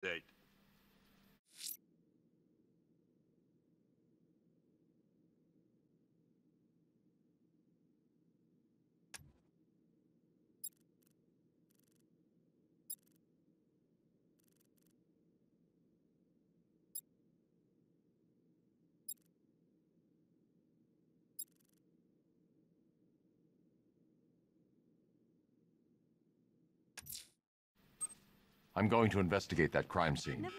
date. I'm going to investigate that crime scene.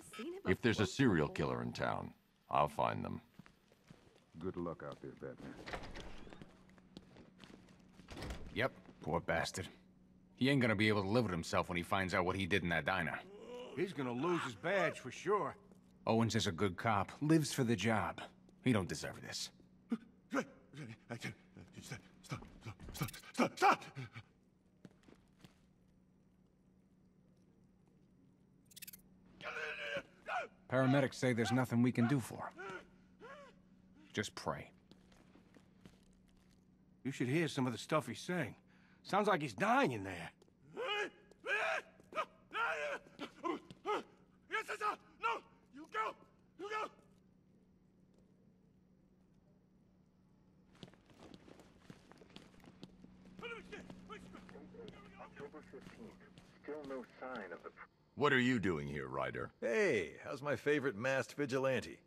If there's a serial killer in town, I'll find them. Good luck out there, Batman. Yep, poor bastard. He ain't gonna be able to live with himself when he finds out what he did in that diner. He's gonna lose his badge for sure. Owens is a good cop, lives for the job. He don't deserve this. Stop! Paramedics say there's nothing we can do for him. Just pray. You should hear some of the stuff he's saying. Sounds like he's dying in there. No! You go! You go! October 15th. Still no sign of the... What are you doing here, Ryder? Hey, how's my favorite masked vigilante?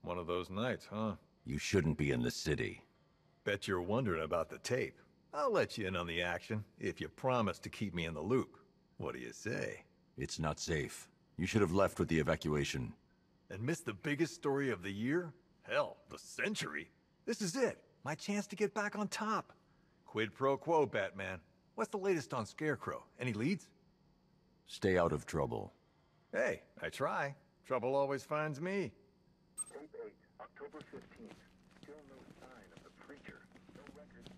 One of those nights, huh? You shouldn't be in the city. Bet you're wondering about the tape. I'll let you in on the action, if you promise to keep me in the loop. What do you say? It's not safe. You should have left with the evacuation. And missed the biggest story of the year? Hell, the century. This is it. My chance to get back on top. Quid pro quo, Batman. What's the latest on Scarecrow? Any leads? Stay out of trouble. Hey, I try. Trouble always finds me. Tape 8, October 15th. Still no sign of the preacher. No records,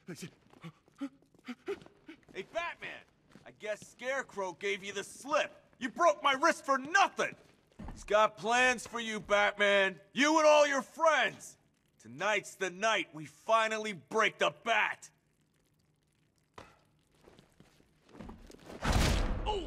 nothing. Hey, Batman! I guess Scarecrow gave you the slip. You broke my wrist for nothing! He's got plans for you, Batman. You and all your friends. Tonight's the night we finally break the bat. Oh!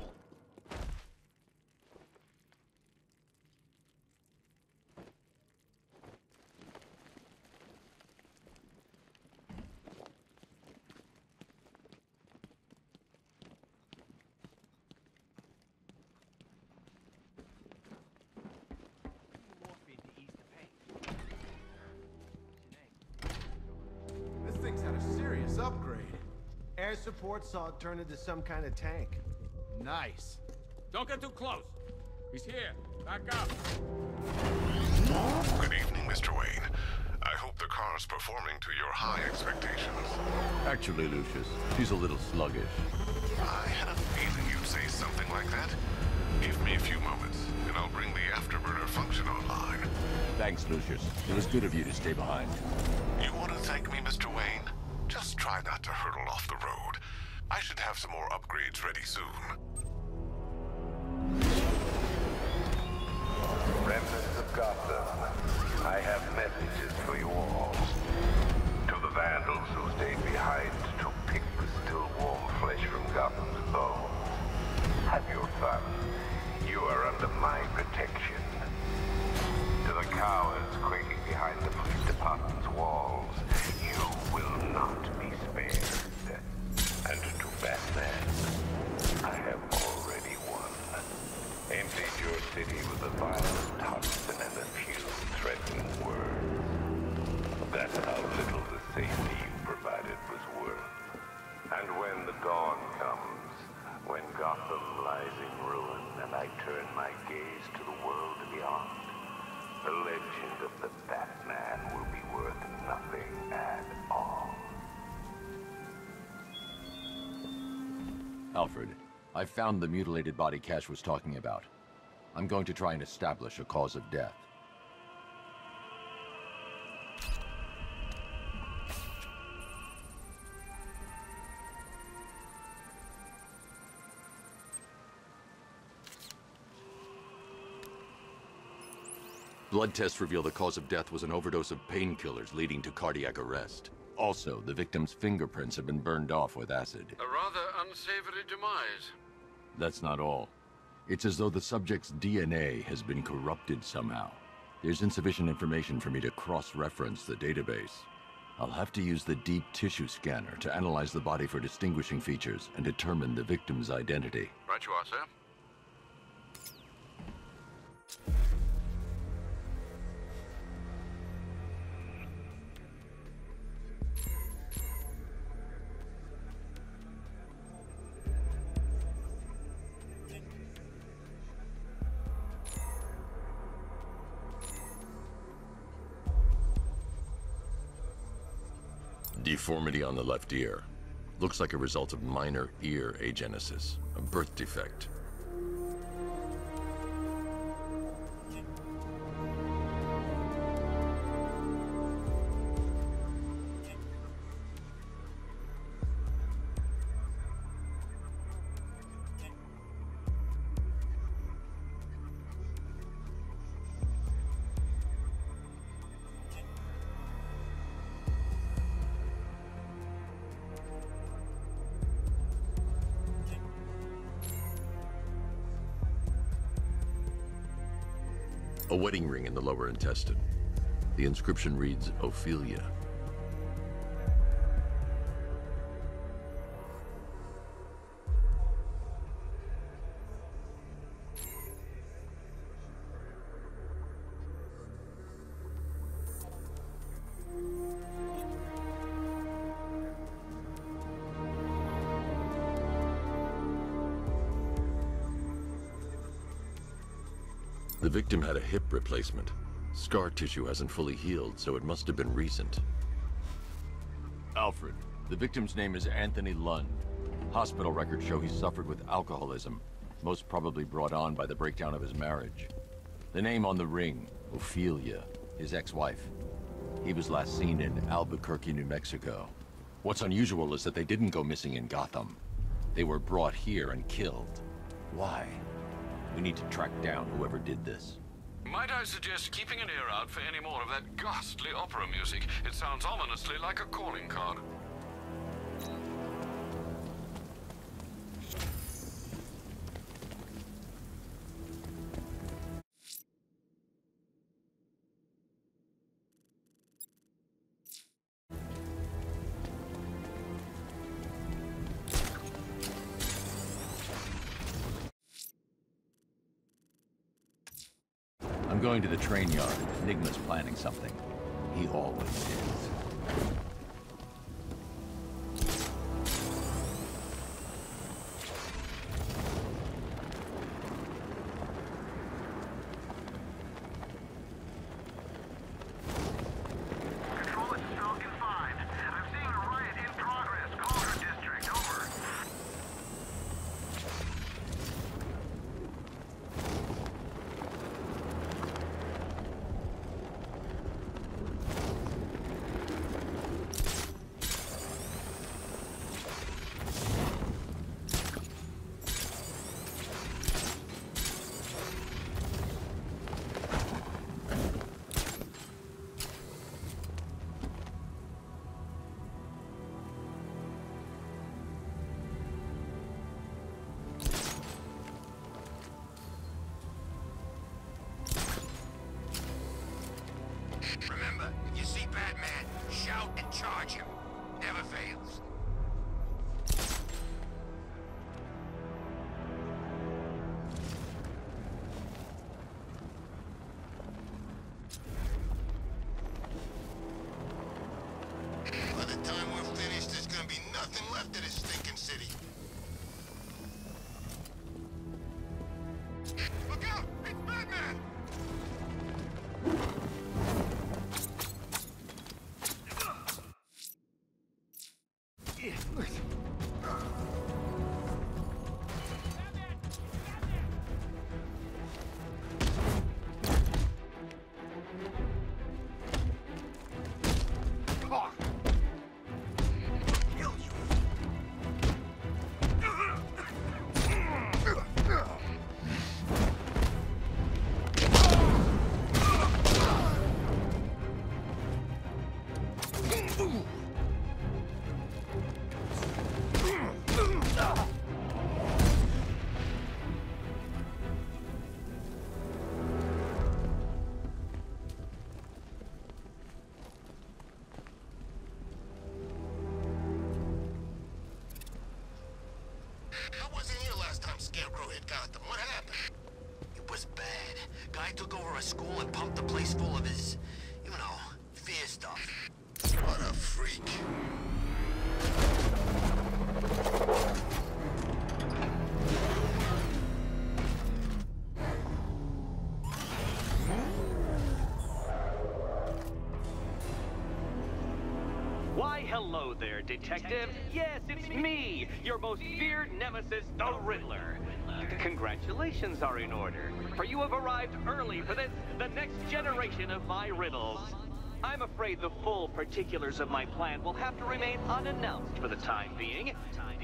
This thing's had a serious upgrade. Air support saw it turn into some kind of tank. Nice. Don't get too close. He's here. Back up. Good evening, Mr. Wayne. I hope the car's performing to your high expectations. Actually, Lucius, she's a little sluggish. I had a feeling you'd say something like that. Give me a few moments, and I'll bring the afterburner function online. Thanks, Lucius. It was good of you to stay behind. You want to thank me, Mr. Wayne? Just try not to hurtle off the road. I should have some more upgrades ready soon. Remnants of Gotham, I have messages for you all. To the vandals who stayed behind to pick the still warm flesh from Gotham's bone. Have your fun. You are under my protection. To the cowards quaking behind the police department's walls, you will not be spared. And to Batman, I have already won. Emptied your city with a violent toxin and a few threatening words. That's how little the safety you provided was worth. And when the dawn comes, when Gotham lies in ruin and I turn my gaze to the world beyond, the legend of the Batman will be worth nothing at all. Alfred, I found the mutilated body Cash was talking about. I'm going to try and establish a cause of death. Blood tests reveal the cause of death was an overdose of painkillers leading to cardiac arrest. Also, the victim's fingerprints have been burned off with acid. A rather unsavory demise. That's not all. It's as though the subject's DNA has been corrupted somehow. There's insufficient information for me to cross-reference the database. I'll have to use the deep tissue scanner to analyze the body for distinguishing features and determine the victim's identity. Right you are, sir. Deformity on the left ear. Looks like a result of minor ear agenesis, a birth defect. A wedding ring in the lower intestine. The inscription reads, Ophelia. The victim had a hip replacement. Scar tissue hasn't fully healed, so it must have been recent. Alfred, the victim's name is Anthony Lund. Hospital records show he suffered with alcoholism, most probably brought on by the breakdown of his marriage. The name on the ring, Ophelia, his ex-wife. He was last seen in Albuquerque, New Mexico. What's unusual is that they didn't go missing in Gotham. They were brought here and killed. Why? We need to track down whoever did this. Might I suggest keeping an ear out for any more of that ghastly opera music? It sounds ominously like a calling card. I'm going to the train yard. Enigma's planning something. He always is. Control, this is Falcon 5. I'm seeing a riot in progress. Calder District, over. Remember, if you see Batman, shout and charge him. Never fails. By the time we're finished, there's gonna be nothing left of this stinking city. Look out! It's Batman! Scarecrow hit Gotham? What happened? It was bad. Guy took over a school and pumped the place full of his, you know, fear stuff. What a freak. Why, hello there, Detective. Yes, it's me, your most feared nemesis, the Riddler. Congratulations are in order, for you have arrived early for this, the next generation of my riddles. I'm afraid the full particulars of my plan will have to remain unannounced for the time being,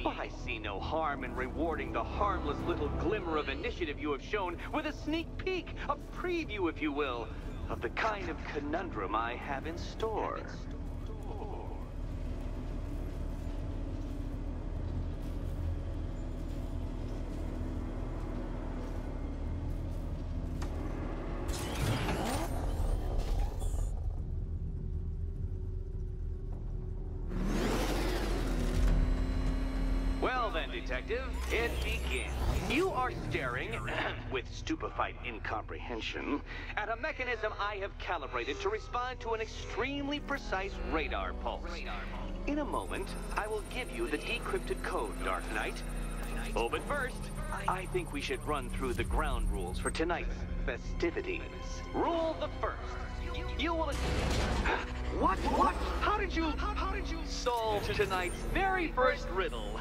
but I see no harm in rewarding the harmless little glimmer of initiative you have shown with a sneak peek, a preview, if you will, of the kind of conundrum I have in store. Well then, Detective, it begins. You are staring, with stupefied incomprehension, at a mechanism I have calibrated to respond to an extremely precise radar pulse. In a moment, I will give you the decrypted code, Dark Knight. Oh, but first, I think we should run through the ground rules for tonight's festivities. Rule the first. You will... What? How did you solve tonight's very first riddle?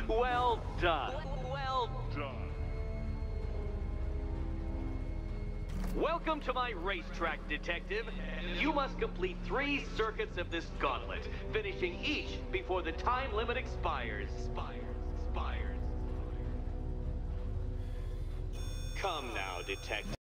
Well done. Well done. Welcome to my racetrack, Detective. You must complete 3 circuits of this gauntlet, finishing each before the time limit expires. Come now, Detective.